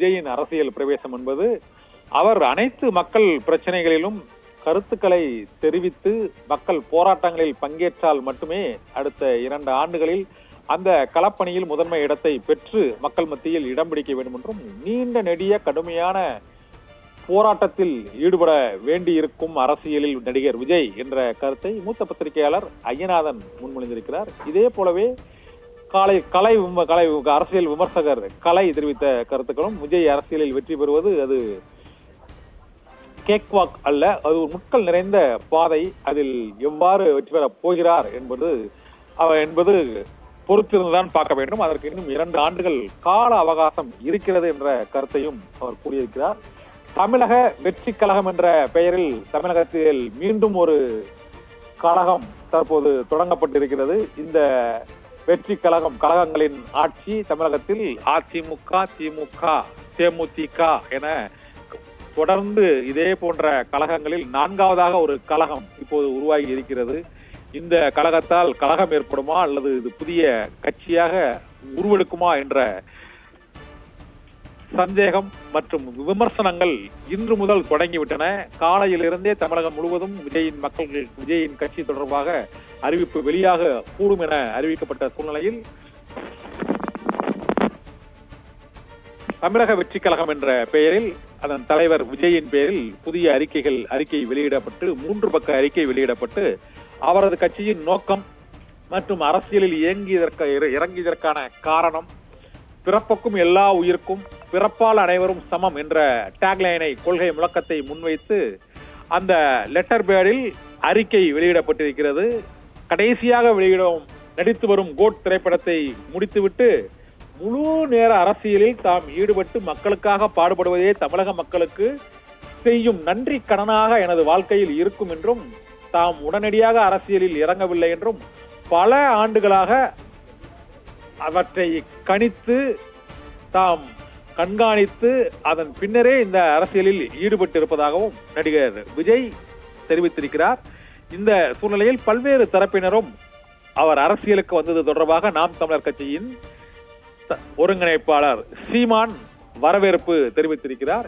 விஜயின் அரசியல் பிரவேசம் என்பது அவர் அனைத்து மக்கள் பிரச்சனைகளிலும் கருத்துக்களை தெரிவித்து மக்கள் போராட்டங்களில் பங்கேற்றால் மட்டுமே அடுத்த 2 ஆண்டுகளில் அந்த களப்பணியில் முதன்மை இடத்தை பெற்று மக்கள் மத்தியில் இடம் பிடிக்க வேண்டும் என்றும் நீண்ட நெடிய கடுமையான போராட்டத்தில் ஈடுபட வேண்டியிருக்கும் அரசியலில் நடிகர் விஜய் என்ற கருத்தை மூத்த பத்திரிகையாளர் ஐயநாதன் முன்மொழிந்திருக்கிறார். இதே போலவே அரசியல் விமர்சகர் கலை தெரிவித்த கருத்துக்களும் விஜய் அரசியலில் வெற்றி பெறுவது அது கேக் வாக் அல்ல, அது ஒரு முட்கள் நிறைந்த பாதை, அதில் எவ்வாறு வெற்றி பெறப் போகிறார் என்பது பொறுத்திருந்துதான் பார்க்க வேண்டும். அதற்கு இன்னும் 2 ஆண்டுகள் கால அவகாசம் இருக்கிறது என்ற கருத்தையும் அவர் கூறியிருக்கிறார். தமிழக வெற்றி கழகம் என்ற பெயரில் தமிழகத்தில் மீண்டும் ஒரு கழகம் தற்போது தொடங்கப்பட்டிருக்கிறது. இந்த வெற்றி கழகங்களின் ஆட்சி தமிழகத்தில் அதிமுக, திமுக, தேமுதிக என தொடர்ந்து இதே போன்ற கழகங்களில் 4வதாக ஒரு கழகம் இப்போது உருவாகி இருக்கிறது. இந்த கழகத்தால் கழகம் ஏற்படுமா அல்லது இது புதிய கட்சியாக உருவெடுக்குமா என்ற சந்தேகம் மற்றும் விமர்சனங்கள் இன்று முதல் தொடங்கிவிட்டன. காலையிலிருந்தே தமிழகம் முழுவதும் விஜயின் கட்சி தொடர்பாக அறிவிப்பு வெளியாக கூடும் என அறிவிக்கப்பட்ட சூழ்நிலையில் தமிழக வெற்றி கழகம் என்ற பெயரில் அதன் தலைவர் விஜயின் பெயரில் புதிய அறிக்கை வெளியிடப்பட்டு 3 பக்க அறிக்கை வெளியிடப்பட்டு அவரது கட்சியின் நோக்கம் மற்றும் அரசியலில் இறங்கியதற்கான காரணம், பிறப்புக்கும் எல்லா உயிருக்கும், பிறப்பால் அனைவரும் சமம் என்ற டேக்லைனை கொள்கை முழக்கத்தை முன்வைத்து அந்த லெட்டர் பேடில் அறிக்கை வெளியிடப்பட்டிருக்கிறது. கடைசியாக நடித்து வரும் கோட் திரைப்படத்தை முடித்துவிட்டு முழு நேர அரசியலில் தாம் ஈடுபட்டு மக்களுக்காக பாடுபடுவதே தமிழக மக்களுக்கு செய்யும் நன்றி கடனாக எனது வாழ்க்கையில் இருக்கும் என்றும், தாம் உடனடியாக அரசியலில் இறங்கவில்லை என்றும், பல ஆண்டுகளாக அவற்றை கணித்து தாம் கண்காணித்து அதன் பின்னரே இந்த அரசியலில் ஈடுபட்டு இருப்பதாகவும் நடிகர் விஜய் தெரிவித்திருக்கிறார். இந்த சூழ்நிலையில் பல்வேறு தரப்பினரும் அவர் அரசியலுக்கு வந்தது தொடர்பாக நாம் தமிழர் கட்சியின் ஒருங்கிணைப்பாளர் சீமான் வரவேற்பு தெரிவித்திருக்கிறார்.